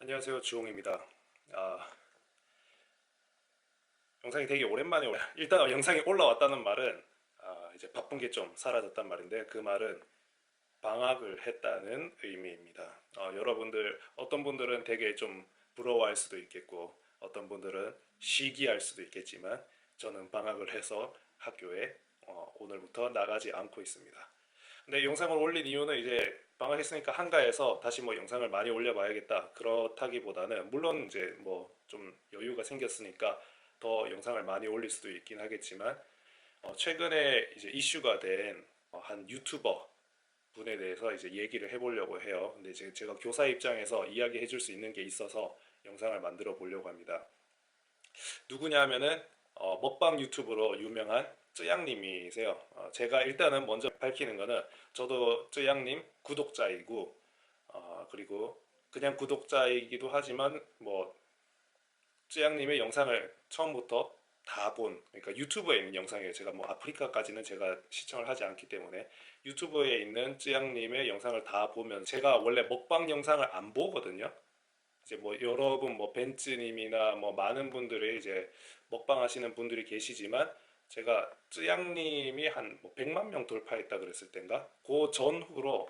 안녕하세요, 주홍입니다. 아, 영상이 되게 오랜만에 일단 영상이 올라왔다는 말은 이제 바쁜 게 좀 사라졌단 말인데 그 말은 방학을 했다는 의미입니다. 여러분들 어떤 분들은 되게 좀 부러워할 수도 있겠고 어떤 분들은 시기할 수도 있겠지만 저는 방학을 해서 학교에 오늘부터 나가지 않고 있습니다. 근데 영상을 올린 이유는 이제 방학했으니까 한가해서 다시 뭐 영상을 많이 올려봐야겠다 그렇다기보다는 물론 이제 뭐 좀 여유가 생겼으니까 더 영상을 많이 올릴 수도 있긴 하겠지만 최근에 이제 이슈가 된 한 유튜버 분에 대해서 이제 얘기를 해보려고 해요. 근데 이제 제가 교사 입장에서 이야기해 줄 수 있는 게 있어서 영상을 만들어 보려고 합니다. 누구냐 하면은 먹방 유튜브로 유명한 쯔양님이세요. 제가 일단은 먼저 밝히는 거는 저도 쯔양님 구독자이고 그리고 그냥 구독자이기도 하지만 뭐 쯔양님의 영상을 처음부터 다 본, 그러니까 유튜브에 있는 영상이에요. 제가 뭐 아프리카까지는 제가 시청을 하지 않기 때문에 유튜브에 있는 쯔양님의 영상을 다 보면 제가 원래 먹방 영상을 안 보거든요. 이제 뭐 여러분 뭐 벤츠님이나 뭐 많은 분들이 이제 먹방 하시는 분들이 계시지만 제가 쯔양님이 한뭐 100만 명 돌파했다 그랬을 땐가 그 전후로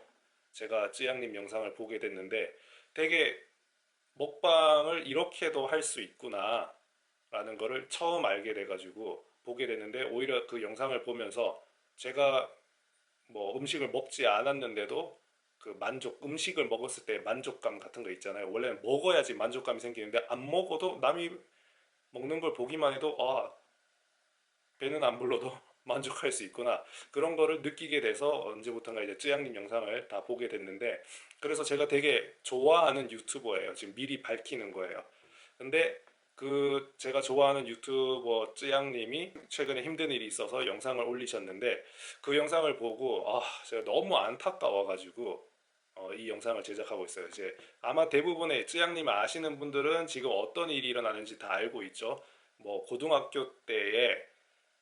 제가 쯔양님 영상을 보게 됐는데 되게 먹방을 이렇게도 할 수 있구나 라는 거를 처음 알게 돼가지고 보게 됐는데 오히려 그 영상을 보면서 제가 뭐 음식을 먹지 않았는데도 그 음식을 먹었을 때 만족감 같은 거 있잖아요. 원래는 먹어야지 만족감이 생기는데 안 먹어도 남이 먹는 걸 보기만 해도 배는 안 불러도 만족할 수 있구나. 그런 거를 느끼게 돼서 언제부턴가 이제 쯔양님 영상을 다 보게 됐는데 그래서 제가 되게 좋아하는 유튜버예요. 지금 미리 밝히는 거예요. 근데 그 제가 좋아하는 유튜버 쯔양님이 최근에 힘든 일이 있어서 영상을 올리셨는데 그 영상을 보고 제가 너무 안타까워가지고 이 영상을 제작하고 있어요. 이제 아마 대부분의 쯔양님 아시는 분들은 지금 어떤 일이 일어나는지 다 알고 있죠. 뭐 고등학교 때에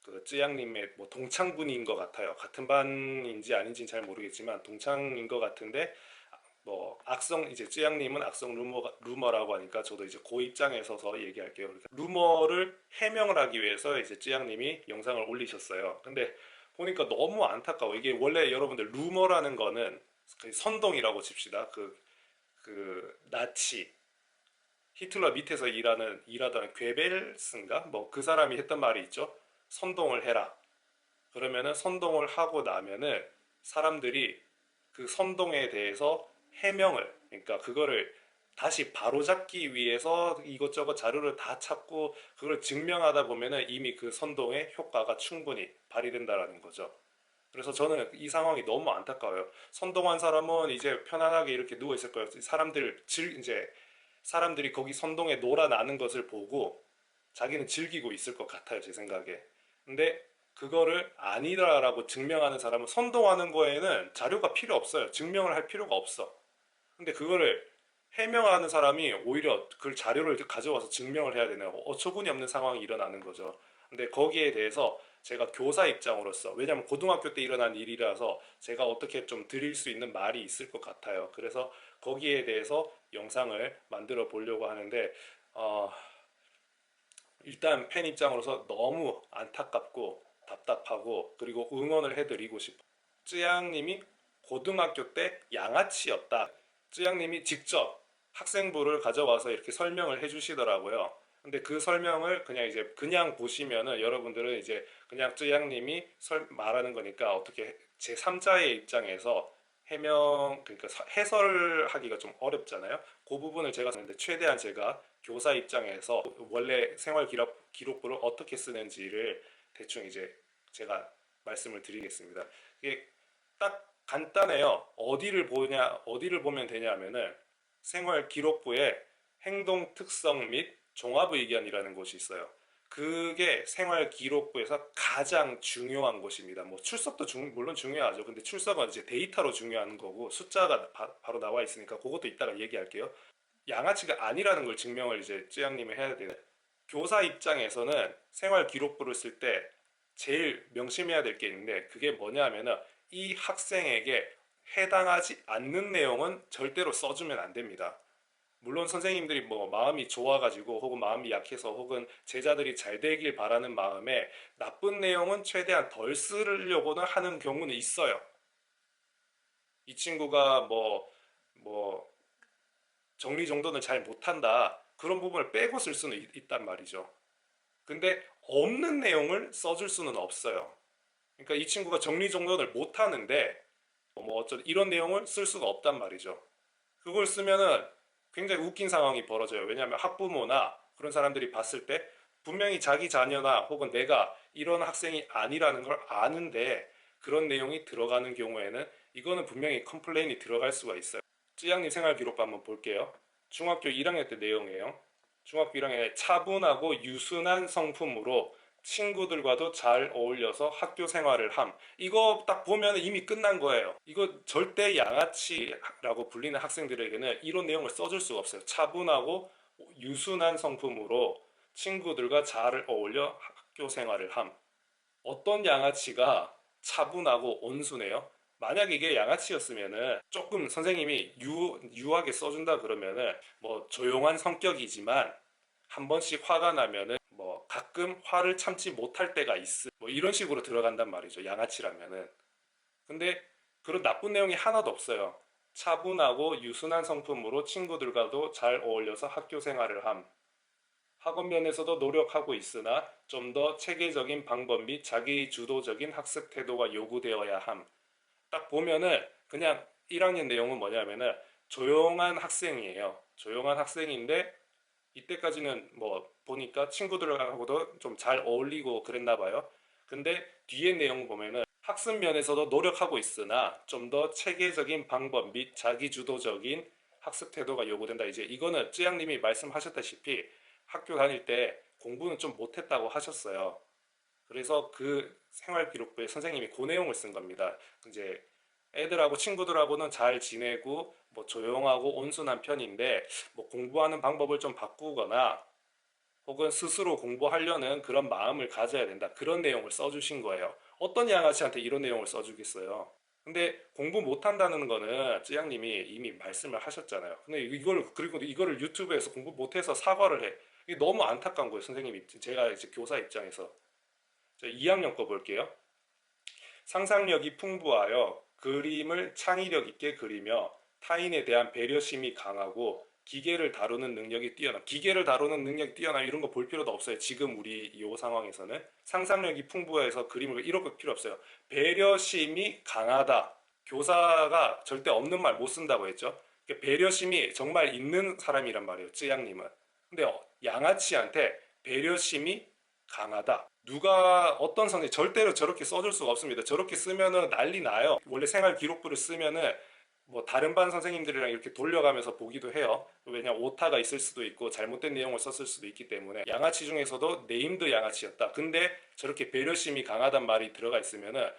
그 쯔양님의 뭐 동창분인 것 같아요. 같은 반인지 아닌지는 잘 모르겠지만 동창인 것 같은데 뭐 악성 이제 쯔양님은 악성 루머라고 하니까 저도 이제 그 입장에 서서 얘기할게요. 그러니까 루머를 해명을 하기 위해서 이제 쯔양님이 영상을 올리셨어요. 근데 보니까 너무 안타까워. 이게 원래 여러분들 루머라는 거는 그 선동이라고 칩시다. 그 나치 히틀러 밑에서 일하던 괴벨스인가 뭐 그 사람이 했던 말이 있죠. 선동을 해라. 그러면은 선동을 하고 나면은 사람들이 그 선동에 대해서 해명을, 그러니까 그거를 다시 바로잡기 위해서 이것저것 자료를 다 찾고 그걸 증명하다 보면은 이미 그 선동의 효과가 충분히 발휘된다라는 거죠. 그래서 저는 이 상황이 너무 안타까워요. 선동한 사람은 이제 편안하게 이렇게 누워 있을 거예요. 이제 사람들이 거기 선동에 놀아나는 것을 보고 자기는 즐기고 있을 것 같아요, 제 생각에. 근데 그거를 아니다라고 증명하는 사람은 선동하는 거에는 자료가 필요 없어요. 증명을 할 필요가 없어. 근데 그거를 해명하는 사람이 오히려 그 자료를 가져와서 증명을 해야 되는 어처구니 없는 상황이 일어나는 거죠. 근데 거기에 대해서 제가 교사 입장으로서 왜냐하면 고등학교 때 일어난 일이라서 제가 어떻게 좀 드릴 수 있는 말이 있을 것 같아요. 그래서 거기에 대해서 영상을 만들어 보려고 하는데 어, 일단 팬 입장으로서 너무 안타깝고 답답하고 그리고 응원을 해드리고 싶어. 쯔양님이 고등학교 때 양아치였다. 쯔양님이 직접 학생부를 가져와서 이렇게 설명을 해주시더라고요. 근데 그 설명을 그냥 이제 그냥 보시면은 여러분들은 이제 그냥 쯔양님이 말하는 거니까 어떻게 제 3자의 입장에서 그러니까 해설하기가 좀 어렵잖아요. 그 부분을 제가 썼는데 최대한 제가 교사 입장에서 원래 기록부를 어떻게 쓰는지를 대충 이제 제가 말씀을 드리겠습니다. 이게 딱 간단해요. 어디를 보면 되냐면은 생활 기록부에 행동 특성 및 종합 의견이라는 곳이 있어요. 그게 생활 기록부에서 가장 중요한 곳입니다. 뭐 출석도 물론 중요하죠. 근데 출석은 이제 데이터로 중요한 거고 숫자가 바로 나와 있으니까 그것도 이따가 얘기할게요. 양아치가 아니라는 걸 증명을 이제 쯔양님이 해야 돼요. 교사 입장에서는 생활 기록부를 쓸 때 제일 명심해야 될 게 있는데 그게 뭐냐 하면은 이 학생에게 해당하지 않는 내용은 절대로 써주면 안 됩니다. 물론 선생님들이 뭐 마음이 좋아가지고 혹은 마음이 약해서 혹은 제자들이 잘 되길 바라는 마음에 나쁜 내용은 최대한 덜 쓰려고는 하는 경우는 있어요. 이 친구가 뭐 정리정돈을 잘 못한다. 그런 부분을 빼고 쓸 수는 있단 말이죠. 근데 없는 내용을 써줄 수는 없어요. 그러니까 이 친구가 정리정돈을 못하는데 뭐 어쩌 이런 내용을 쓸 수가 없단 말이죠. 그걸 쓰면은 굉장히 웃긴 상황이 벌어져요. 왜냐하면 학부모나 그런 사람들이 봤을 때 분명히 자기 자녀나 혹은 내가 이런 학생이 아니라는 걸 아는데 그런 내용이 들어가는 경우에는 이거는 분명히 컴플레인이 들어갈 수가 있어요. 쯔양님 생활 기록부 한번 볼게요. 중학교 1학년 때 내용이에요. 중학교 1학년에 차분하고 유순한 성품으로 친구들과도 잘 어울려서 학교 생활을 함. 이거 딱 보면 이미 끝난 거예요. 이거 절대 양아치라고 불리는 학생들에게는 이런 내용을 써줄 수가 없어요. 차분하고 유순한 성품으로 친구들과 잘 어울려 학교 생활을 함. 어떤 양아치가 차분하고 온순해요? 만약 이게 양아치였으면은 조금 선생님이 유하게 써준다 그러면은 뭐 조용한 성격이지만 한 번씩 화가 나면은 뭐 가끔 화를 참지 못할 때가 있어. 뭐 이런 식으로 들어간단 말이죠. 양아치라면은. 근데 그런 나쁜 내용이 하나도 없어요. 차분하고 유순한 성품으로 친구들과도 잘 어울려서 학교 생활을 함. 학업 면에서도 노력하고 있으나 좀 더 체계적인 방법 및 자기 주도적인 학습 태도가 요구되어야 함. 딱 보면은 그냥 1학년 내용은 뭐냐면은 조용한 학생이에요. 조용한 학생인데 이때까지는 뭐 보니까 친구들하고도 좀 잘 어울리고 그랬나 봐요. 근데 뒤에 내용 보면은 학습 면에서도 노력하고 있으나 좀 더 체계적인 방법 및 자기주도적인 학습 태도가 요구된다. 이제 이거는 쯔양님이 말씀하셨다시피 학교 다닐 때 공부는 좀 못했다고 하셨어요. 그래서 그 생활 기록부에 선생님이 그 내용을 쓴 겁니다. 이제 애들하고 친구들하고는 잘 지내고 뭐 조용하고 온순한 편인데 뭐 공부하는 방법을 좀 바꾸거나 혹은 스스로 공부하려는 그런 마음을 가져야 된다. 그런 내용을 써주신 거예요. 어떤 양아치한테 이런 내용을 써주겠어요? 근데 공부 못한다는 거는 쯔양님이 이미 말씀을 하셨잖아요. 근데 그리고 이거를 유튜브에서 공부 못해서 사과를 해. 이게 너무 안타까운 거예요, 선생님. 제가 이제 교사 입장에서. 2학년 거 볼게요. 상상력이 풍부하여 그림을 창의력 있게 그리며 타인에 대한 배려심이 강하고 기계를 다루는 능력이 뛰어나. 기계를 다루는 능력이 뛰어나 이런 거 볼 필요도 없어요. 지금 우리 이 상황에서는 상상력이 풍부해서 그림을 이런 거 필요 없어요. 배려심이 강하다. 교사가 절대 없는 말 못 쓴다고 했죠. 그러니까 배려심이 정말 있는 사람이란 말이에요. 쯔양님은. 근데 양아치한테 배려심이 강하다. 누가 어떤 선생 절대로 저렇게 써줄 수가 없습니다. 저렇게 쓰면은 난리 나요. 원래 생활 기록부를 쓰면은 뭐 다른 반 선생님들이랑 이렇게 돌려가면서 보기도 해요. 왜냐 오타가 있을 수도 있고 잘못된 내용을 썼을 수도 있기 때문에 양아치 중에서도 네임드 양아치였다. 근데 저렇게 배려심이 강하단 말이 들어가 있으면은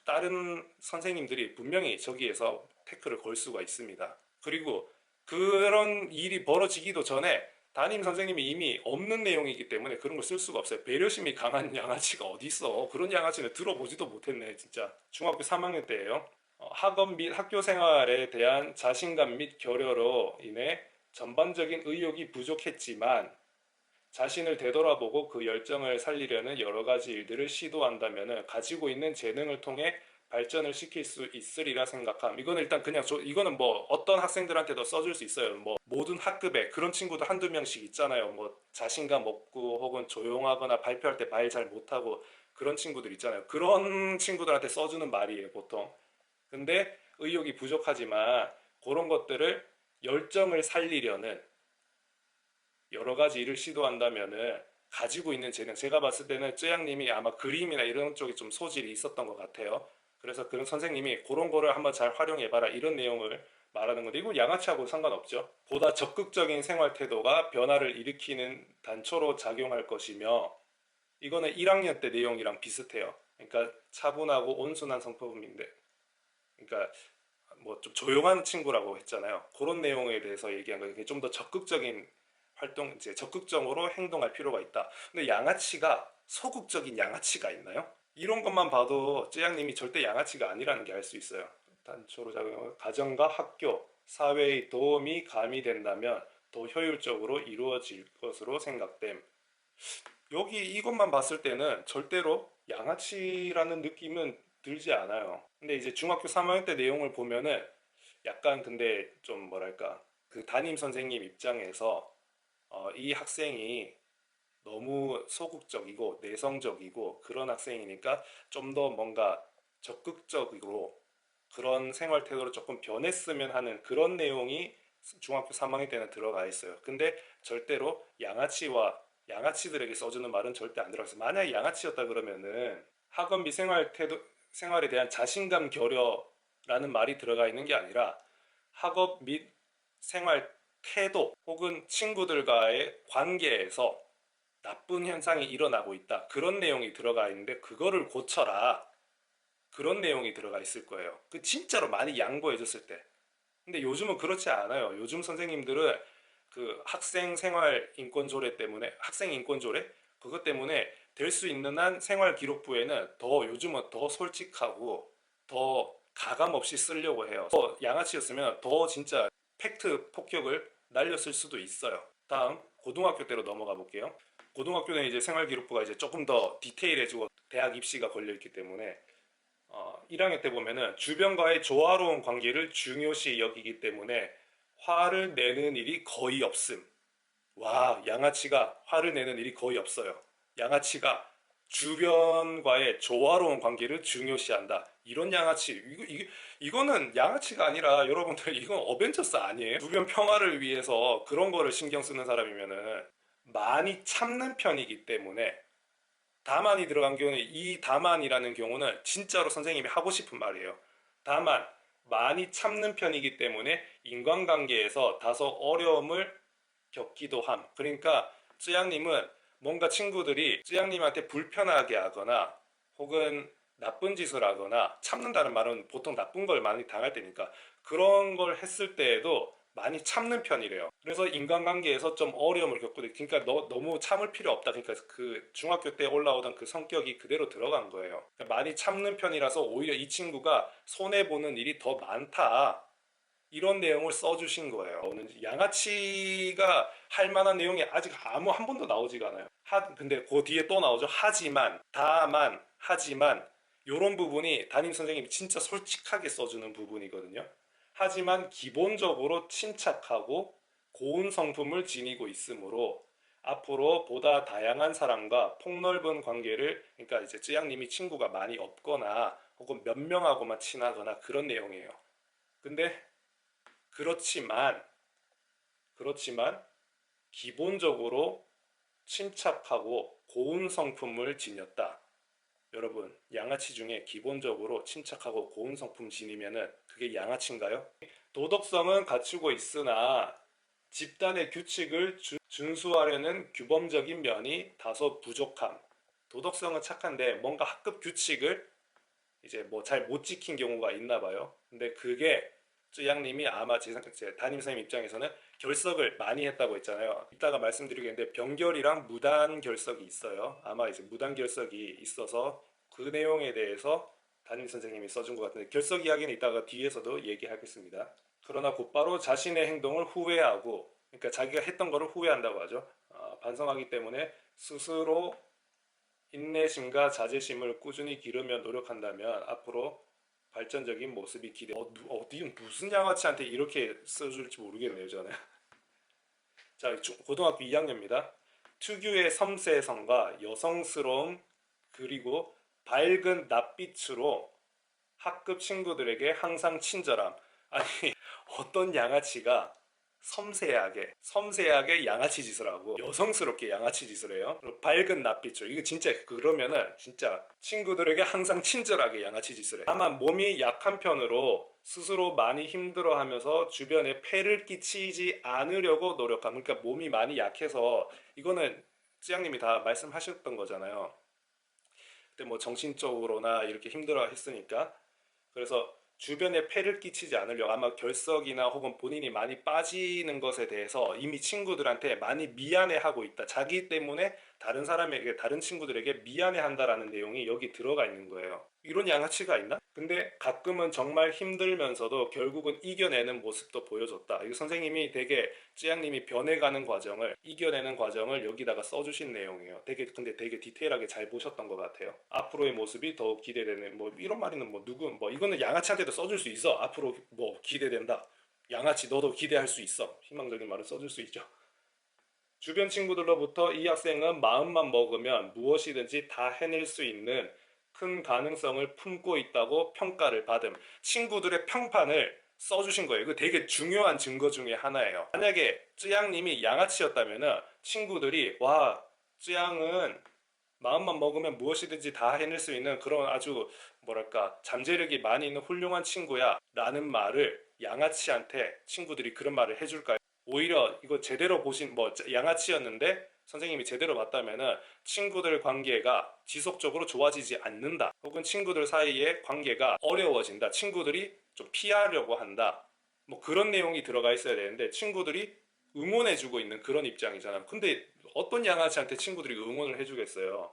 다른 선생님들이 분명히 저기에서 태클을 걸 수가 있습니다. 그리고 그런 일이 벌어지기도 전에 담임 선생님이 이미 없는 내용이기 때문에 그런 걸 쓸 수가 없어요. 배려심이 강한 양아치가 어디 있어? 그런 양아치는 들어보지도 못했네, 진짜. 중학교 3학년 때예요. 학업 및 학교 생활에 대한 자신감 및 결여로 인해 전반적인 의욕이 부족했지만 자신을 되돌아보고 그 열정을 살리려는 여러 가지 일들을 시도한다면 가지고 있는 재능을 통해 발전을 시킬 수 있으리라 생각함. 이거는 일단 그냥 이거는 뭐 어떤 학생들한테도 써줄 수 있어요. 뭐 모든 학급에 그런 친구도 한두 명씩 있잖아요. 뭐 자신감 없고 혹은 조용하거나 발표할 때 말 잘 못하고 그런 친구들 있잖아요. 그런 친구들한테 써주는 말이에요, 보통. 근데 의욕이 부족하지만 그런 것들을 열정을 살리려는 여러 가지 일을 시도한다면은 가지고 있는 재능, 제가 봤을 때는 쯔양님이 아마 그림이나 이런 쪽에 좀 소질이 있었던 것 같아요. 그래서 그런 선생님이 그런 거를 한번 잘 활용해봐라 이런 내용을 말하는 건데 이건 양아치하고 상관없죠. 보다 적극적인 생활 태도가 변화를 일으키는 단초로 작용할 것이며 이거는 1학년 때 내용이랑 비슷해요. 그러니까 차분하고 온순한 성품인데 그러니까 뭐 좀 조용한 친구라고 했잖아요. 그런 내용에 대해서 얘기한 거예요. 좀 더 적극적인 활동, 이제 적극적으로 행동할 필요가 있다. 근데 양아치가 소극적인 양아치가 있나요? 이런 것만 봐도 쯔양님이 절대 양아치가 아니라는 게 알 수 있어요. 단초로 작용하고 가정과 학교, 사회의 도움이 가미된다면 더 효율적으로 이루어질 것으로 생각됨. 여기 이것만 봤을 때는 절대로 양아치라는 느낌은 들지 않아요. 근데 이제 중학교 3학년 때 내용을 보면은 약간 근데 좀 뭐랄까 그 담임 선생님 입장에서 이 학생이 너무 소극적이고 내성적이고 그런 학생이니까 좀 더 뭔가 적극적으로 그런 생활 태도를 조금 변했으면 하는 그런 내용이 중학교 3학년 때는 들어가 있어요. 근데 절대로 양아치들에게 써주는 말은 절대 안 들어가서 만약에 양아치였다 그러면은 학업 및 생활에 대한 자신감 결여라는 말이 들어가 있는 게 아니라 학업 및 생활 태도 혹은 친구들과의 관계에서 나쁜 현상이 일어나고 있다. 그런 내용이 들어가 있는데 그거를 고쳐라. 그런 내용이 들어가 있을 거예요. 그 진짜로 많이 양보해 줬을 때. 근데 요즘은 그렇지 않아요. 요즘 선생님들은 그 학생 생활 인권 조례 때문에 학생 인권 조례 그것 때문에 될 수 있는 한 생활 기록부에는 더 요즘은 더 솔직하고 더 가감 없이 쓰려고 해요. 더 양아치였으면 더 진짜 팩트 폭격을 날렸을 수도 있어요. 다음 고등학교 때로 넘어가 볼게요. 고등학교는 이제 생활 기록부가 이제 조금 더 디테일해지고 대학 입시가 걸려 있기 때문에 1학년 때 보면은 주변과의 조화로운 관계를 중요시 여기기 때문에 화를 내는 일이 거의 없음. 와, 양아치가 화를 내는 일이 거의 없어요. 양아치가 주변과의 조화로운 관계를 중요시한다. 이런 양아치, 이거는 양아치가 아니라 여러분들 이건 어벤져스 아니에요? 주변 평화를 위해서 그런 거를 신경 쓰는 사람이면은 많이 참는 편이기 때문에 다만이 들어간 경우는 이 다만이라는 경우는 진짜로 선생님이 하고 싶은 말이에요. 다만 많이 참는 편이기 때문에 인간관계에서 다소 어려움을 겪기도 함. 그러니까 쯔양님은 뭔가 친구들이 쯔양님한테 불편하게 하거나 혹은 나쁜 짓을 하거나 참는다는 말은 보통 나쁜 걸 많이 당할 때니까 그런 걸 했을 때에도 많이 참는 편이래요. 그래서 인간관계에서 좀 어려움을 겪거든요. 그러니까 너무 참을 필요 없다. 그러니까 그 중학교 때 올라오던 그 성격이 그대로 들어간 거예요. 그러니까 많이 참는 편이라서 오히려 이 친구가 손해보는 일이 더 많다. 이런 내용을 써주신 거예요. 양아치가 할 만한 내용이 아직 아무 한 번도 나오지가 않아요. 근데 그 뒤에 또 나오죠. 하지만, 이런 부분이 담임 선생님이 진짜 솔직하게 써주는 부분이거든요. 하지만 기본적으로 침착하고 고운 성품을 지니고 있으므로 앞으로 보다 다양한 사람과 폭넓은 관계를, 그러니까 이제 쯔양님이 친구가 많이 없거나 혹은 몇 명하고만 친하거나 그런 내용이에요. 근데 그렇지만 그렇지만 기본적으로 침착하고 고운 성품을 지녔다. 여러분, 양아치 중에 기본적으로 침착하고 고운 성품 지니면은 그게 양아치인가요? 도덕성은 갖추고 있으나 집단의 규칙을 준수하려는 규범적인 면이 다소 부족함. 도덕성은 착한데 뭔가 학급 규칙을 이제 뭐 잘 못 지킨 경우가 있나 봐요. 근데 그게 쯔양님이 아마 제 담임 선생님 입장에서는 결석을 많이 했다고 했잖아요. 이따가 말씀드리겠는데 병결이랑 무단 결석이 있어요. 아마 이제 무단 결석이 있어서 그 내용에 대해서 담임 선생님이 써준 것 같은데 결석 이야기는 이따가 뒤에서도 얘기하겠습니다. 그러나 곧바로 자신의 행동을 후회하고, 그러니까 자기가 했던 거를 후회한다고 하죠. 반성하기 때문에 스스로 인내심과 자제심을 꾸준히 기르며 노력한다면 앞으로 발전적인 모습이 기대. 어디 무슨 양아치한테 이렇게 써줄지 모르겠네요, 저는. 자, 고등학교 2학년입니다. 특유의 섬세성과 여성스러움 그리고 밝은 낯빛으로 학급 친구들에게 항상 친절함. 아니, 어떤 양아치가 섬세하게 양아치 짓을 하고 여성스럽게 양아치 짓을 해요. 그리고 밝은 낯빛으로 이거 진짜 그러면은 진짜 친구들에게 항상 친절하게 양아치 짓을 해. 다만 몸이 약한 편으로 스스로 많이 힘들어하면서 주변에 폐를 끼치지 않으려고 노력함. 그러니까 몸이 많이 약해서 이거는 찌양님이 다 말씀하셨던 거잖아요. 그때 뭐 정신적으로나 이렇게 힘들어 했으니까 그래서 주변에 폐를 끼치지 않으려고 아마 결석이나 혹은 본인이 많이 빠지는 것에 대해서 이미 친구들한테 많이 미안해하고 있다. 자기 때문에 다른 사람에게, 다른 친구들에게 미안해한다라는 내용이 여기 들어가 있는 거예요. 이런 양아치가 있나? 근데 가끔은 정말 힘들면서도 결국은 이겨내는 모습도 보여줬다. 이거 선생님이 되게 쯔양님이 변해가는 과정을 이겨내는 과정을 여기다가 써주신 내용이에요. 되게 근데 되게 디테일하게 잘 보셨던 것 같아요. 앞으로의 모습이 더욱 기대되는 뭐 이런 말이는 뭐 누구 뭐 이거는 양아치한테도 써줄 수 있어. 앞으로 뭐 기대된다. 양아치 너도 기대할 수 있어. 희망적인 말을 써줄 수 있죠. 주변 친구들로부터 이 학생은 마음만 먹으면 무엇이든지 다 해낼 수 있는 큰 가능성을 품고 있다고 평가를 받음. 친구들의 평판을 써주신 거예요. 이거 되게 중요한 증거 중에 하나예요. 만약에 쯔양님이 양아치였다면 친구들이 와, 쯔양은 마음만 먹으면 무엇이든지 다 해낼 수 있는 그런 아주 뭐랄까 잠재력이 많이 있는 훌륭한 친구야 라는 말을 양아치한테 친구들이 그런 말을 해줄까요? 오히려 이거 제대로 보신 뭐 양아치였는데 선생님이 제대로 봤다면은 친구들 관계가 지속적으로 좋아지지 않는다. 혹은 친구들 사이의 관계가 어려워진다. 친구들이 좀 피하려고 한다. 뭐 그런 내용이 들어가 있어야 되는데 친구들이 응원해주고 있는 그런 입장이잖아. 근데 어떤 양아치한테 친구들이 응원을 해주겠어요?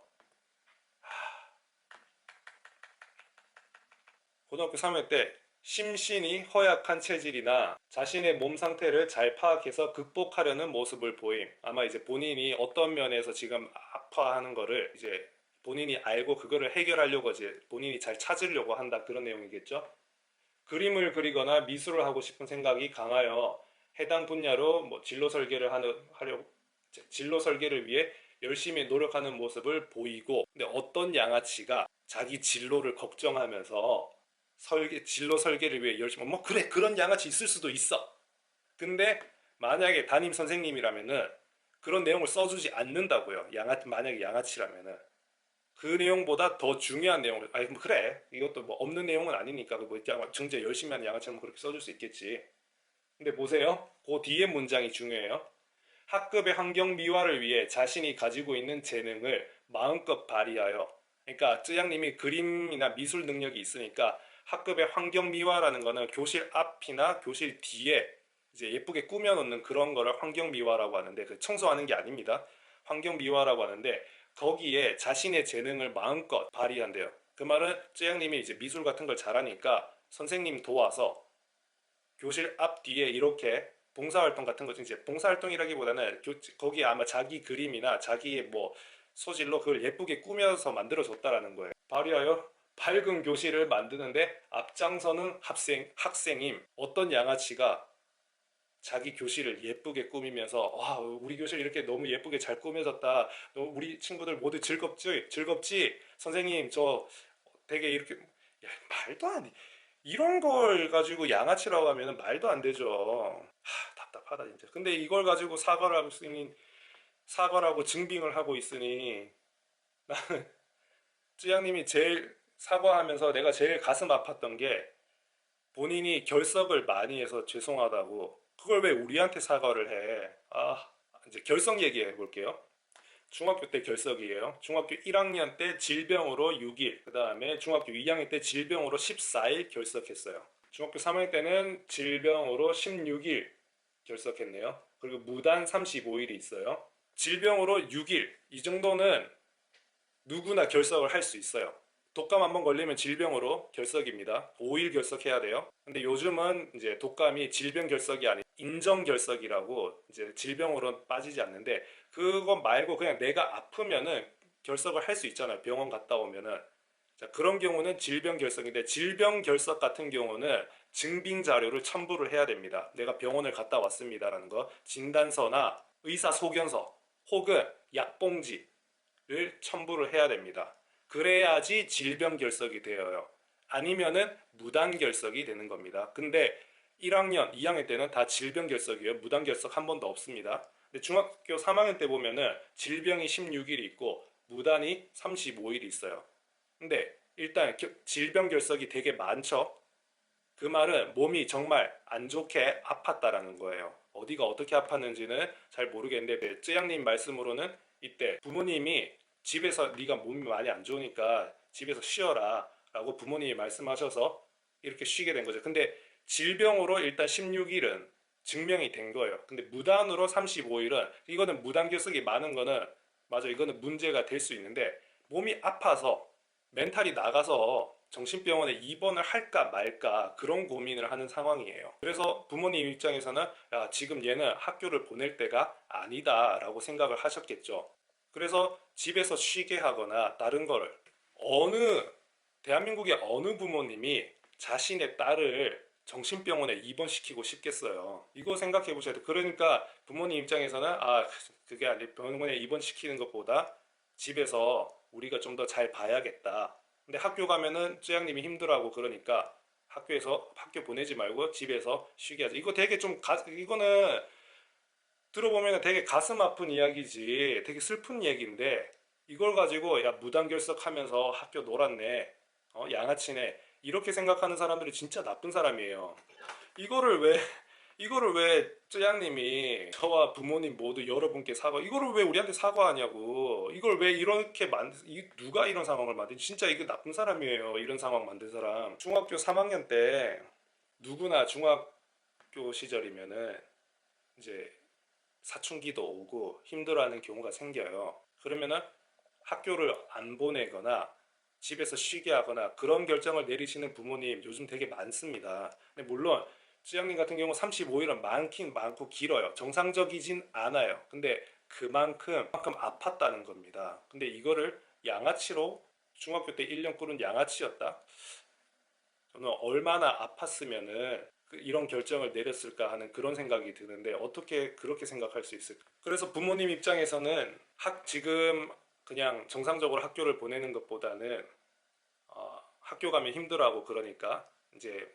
고등학교 3학년 때 심신이 허약한 체질이나 자신의 몸 상태를 잘 파악해서 극복하려는 모습을 보임. 아마 이제 본인이 어떤 면에서 지금 아파하는 거를 이제 본인이 알고 그거를 해결하려고 이제 본인이 잘 찾으려고 한다. 그런 내용이겠죠. 그림을 그리거나 미술을 하고 싶은 생각이 강하여 해당 분야로 뭐 진로 설계를 위해 열심히 노력하는 모습을 보이고, 근데 어떤 양아치가 자기 진로를 걱정하면서 진로 설계를 위해 열심히 뭐 그래 그런 양아치 있을 수도 있어. 근데 만약에 담임 선생님이라면은 그런 내용을 써주지 않는다고요. 만약에 양아치라면은 그 내용보다 더 중요한 내용을 아니 뭐 그래 이것도 뭐 없는 내용은 아니니까 뭐 정제 열심히 하는 양아치는 그렇게 써줄 수 있겠지. 근데 보세요. 그 뒤에 문장이 중요해요. 학급의 환경 미화를 위해 자신이 가지고 있는 재능을 마음껏 발휘하여, 그러니까 쯔양님이 그림이나 미술 능력이 있으니까 학급의 환경 미화라는 거는 교실 앞이나 교실 뒤에 이제 예쁘게 꾸며 놓는 그런 거를 환경 미화라고 하는데 그 청소하는 게 아닙니다. 환경 미화라고 하는데 거기에 자신의 재능을 마음껏 발휘한대요. 그 말은 쯔양님이 이제 미술 같은 걸 잘하니까 선생님 도와서 교실 앞 뒤에 이렇게 봉사활동 같은 거죠. 이제 봉사활동이라기보다는 거기에 아마 자기 그림이나 자기의 뭐 소질로 그걸 예쁘게 꾸며서 만들어줬다라는 거예요. 발휘하여 밝은 교실을 만드는데 앞장서는 학생임. 어떤 양아치가 자기 교실을 예쁘게 꾸미면서 와 우리 교실 이렇게 너무 예쁘게 잘 꾸며졌다. 우리 친구들 모두 즐겁지? 즐겁지? 선생님 저 되게 이렇게 야, 말도 안 돼. 이런 걸 가지고 양아치라고 하면 말도 안 되죠. 답답하다 진짜. 근데 이걸 가지고 사과를 하고 증빙을 하고 있으니 쯔양님이 제일 사과하면서 내가 제일 가슴 아팠던 게 본인이 결석을 많이 해서 죄송하다고 그걸 왜 우리한테 사과를 해? 이제 결석 얘기해 볼게요. 중학교 때 결석이에요. 중학교 1학년 때 질병으로 6일, 그 다음에 중학교 2학년 때 질병으로 14일 결석했어요. 중학교 3학년 때는 질병으로 16일 결석했네요. 그리고 무단 35일이 있어요. 질병으로 6일, 이 정도는 누구나 결석을 할 수 있어요. 독감 한 번 걸리면 질병으로 결석입니다. 5일 결석해야 돼요. 근데 요즘은 이제 독감이 질병 결석이 아닌 인정 결석이라고 이제 질병으로 빠지지 않는데 그거 말고 그냥 내가 아프면은 결석을 할 수 있잖아요. 병원 갔다 오면은. 자, 그런 경우는 질병 결석인데 질병 결석 같은 경우는 증빙 자료를 첨부를 해야 됩니다. 내가 병원을 갔다 왔습니다라는 거, 진단서나 의사 소견서 혹은 약봉지 를 첨부를 해야 됩니다. 그래야지 질병 결석이 되어요. 아니면은 무단 결석이 되는 겁니다. 근데 1학년, 2학년 때는 다 질병 결석이에요. 무단 결석 한 번도 없습니다. 근데 중학교 3학년 때 보면은 질병이 16일이 있고 무단이 35일이 있어요. 근데 일단 질병 결석이 되게 많죠. 그 말은 몸이 정말 안 좋게 아팠다라는 거예요. 어디가 어떻게 아팠는지는 잘 모르겠는데 쯔양님 말씀으로는 이때 부모님이 집에서 네가 몸이 많이 안 좋으니까 집에서 쉬어라 라고 부모님이 말씀하셔서 이렇게 쉬게 된 거죠. 근데 질병으로 일단 16일은 증명이 된 거예요. 근데 무단으로 35일은 이거는 무단 결석이 많은 거는 맞아 이거는 문제가 될 수 있는데 몸이 아파서 멘탈이 나가서 정신병원에 입원을 할까 말까 그런 고민을 하는 상황이에요. 그래서 부모님 입장에서는 야, 지금 얘는 학교를 보낼 때가 아니다라고 생각을 하셨겠죠. 그래서 집에서 쉬게 하거나 다른 거를 어느 대한민국의 어느 부모님이 자신의 딸을 정신병원에 입원시키고 싶겠어요. 이거 생각해 보셔야 돼요. 그러니까 부모님 입장에서는 그게 아니 병원에 입원시키는 것보다 집에서 우리가 좀 더 잘 봐야겠다. 근데 학교 가면은 쯔양님이 힘들어하고 그러니까 학교 보내지 말고 집에서 쉬게 하자. 이거 되게 이거는 들어보면 되게 가슴 아픈 이야기지. 되게 슬픈 얘기인데 이걸 가지고 야 무단결석하면서 학교 놀았네. 양아치네. 이렇게 생각하는 사람들이 진짜 나쁜 사람이에요. 이거를 왜 이거를 왜 쯔양님이 저와 부모님 모두 여러분께 이거를 왜 우리한테 사과하냐고. 이걸 왜 이렇게 누가 이런 상황을 만든 진짜 이거 나쁜 사람이에요. 이런 상황 만든 사람. 중학교 3학년 때 누구나 중학교 시절이면은 이제 사춘기도 오고 힘들어하는 경우가 생겨요. 그러면은 학교를 안 보내거나 집에서 쉬게 하거나 그런 결정을 내리시는 부모님 요즘 되게 많습니다. 근데 물론 쯔양님 같은 경우 35일은 많긴 많고 길어요. 정상적이진 않아요. 근데 그만큼 아팠다는 겁니다. 근데 이거를 양아치로 중학교 때 1년 꿇은 양아치였다? 저는 얼마나 아팠으면은 이런 결정을 내렸을까 하는 그런 생각이 드는데 어떻게 그렇게 생각할 수 있을까? 그래서 부모님 입장에서는 지금 그냥 정상적으로 학교를 보내는 것보다는 학교 가면 힘들어하고 그러니까 이제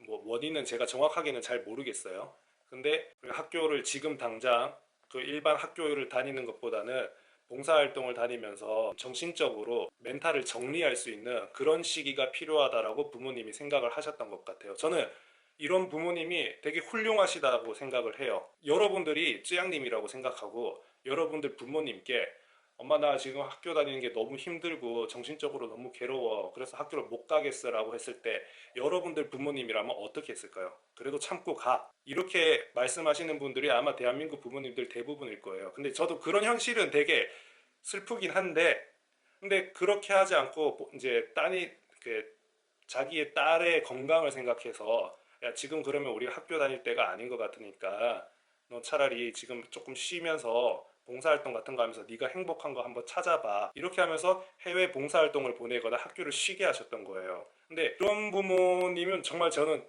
뭐 원인은 제가 정확하게는 잘 모르겠어요. 근데 학교를 지금 당장 그 일반 학교를 다니는 것보다는 봉사활동을 다니면서 정신적으로 멘탈을 정리할 수 있는 그런 시기가 필요하다라고 부모님이 생각을 하셨던 것 같아요. 저는 이런 부모님이 되게 훌륭하시다고 생각을 해요. 여러분들이 쯔양님이라고 생각하고 여러분들 부모님께 엄마 나 지금 학교 다니는 게 너무 힘들고 정신적으로 너무 괴로워. 그래서 학교를 못 가겠어라고 했을 때 여러분들 부모님이라면 어떻게 했을까요? 그래도 참고 가. 이렇게 말씀하시는 분들이 아마 대한민국 부모님들 대부분일 거예요. 근데 저도 그런 현실은 되게 슬프긴 한데 근데 그렇게 하지 않고 이제 자기의 딸의 건강을 생각해서 야 지금 그러면 우리가 학교 다닐 때가 아닌 것 같으니까 너 차라리 지금 조금 쉬면서 봉사활동 같은 거 하면서 네가 행복한 거 한번 찾아봐. 이렇게 하면서 해외 봉사활동을 보내거나 학교를 쉬게 하셨던 거예요. 근데 이런 부모님은 정말 저는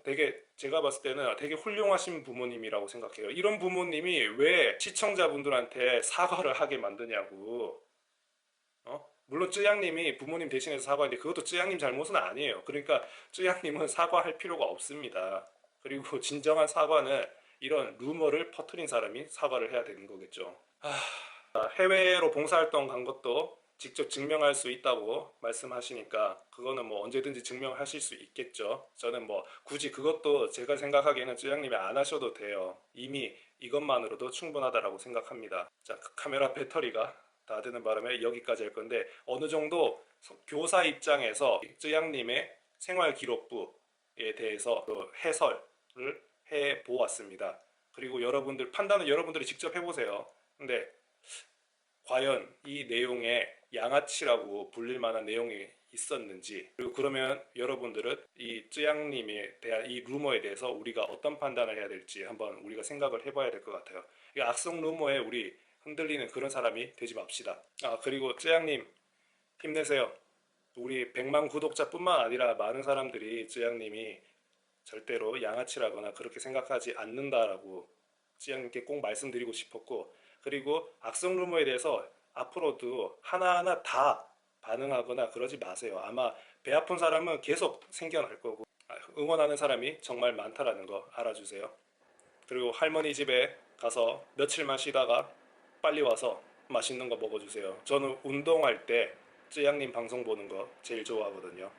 제가 봤을 때는 되게 훌륭하신 부모님이라고 생각해요. 이런 부모님이 왜 시청자분들한테 사과를 하게 만드냐고. 물론 쯔양님이 부모님 대신해서 사과했는데 그것도 쯔양님 잘못은 아니에요. 그러니까 쯔양님은 사과할 필요가 없습니다. 그리고 진정한 사과는 이런 루머를 퍼뜨린 사람이 사과를 해야 되는 거겠죠. 해외로 봉사활동 간 것도 직접 증명할 수 있다고 말씀하시니까 그거는 뭐 언제든지 증명하실 수 있겠죠. 저는 뭐 굳이 그것도 제가 생각하기에는 쯔양님이 안 하셔도 돼요. 이미 이것만으로도 충분하다라고 생각합니다. 자, 카메라 배터리가 다 되는 바람에 여기까지 할 건데 어느 정도 교사 입장에서 쯔양님의 생활기록부에 대해서 해설을 해 보았습니다. 그리고 판단은 여러분들이 직접 해보세요. 근데 과연 이 내용에 양아치라고 불릴 만한 내용이 있었는지 그리고 그러면 여러분들은 이 쯔양님에 대한 이 루머에 대해서 우리가 어떤 판단을 해야 될지 한번 우리가 생각을 해봐야 될 것 같아요. 이 악성 루머에 우리 흔들리는 그런 사람이 되지 맙시다. 그리고 쯔양님 힘내세요. 우리 100만 구독자뿐만 아니라 많은 사람들이 쯔양님이 절대로 양아치라거나 그렇게 생각하지 않는다라고 쯔양님께 꼭 말씀드리고 싶었고 그리고 악성 루머에 대해서 앞으로도 하나하나 다 반응하거나 그러지 마세요. 아마 배 아픈 사람은 계속 생겨날 거고 응원하는 사람이 정말 많다라는 거 알아주세요. 그리고 할머니 집에 가서 며칠만 쉬다가 빨리 와서 맛있는 거 먹어주세요. 저는 운동할 때 쯔양님 방송 보는 거 제일 좋아하거든요.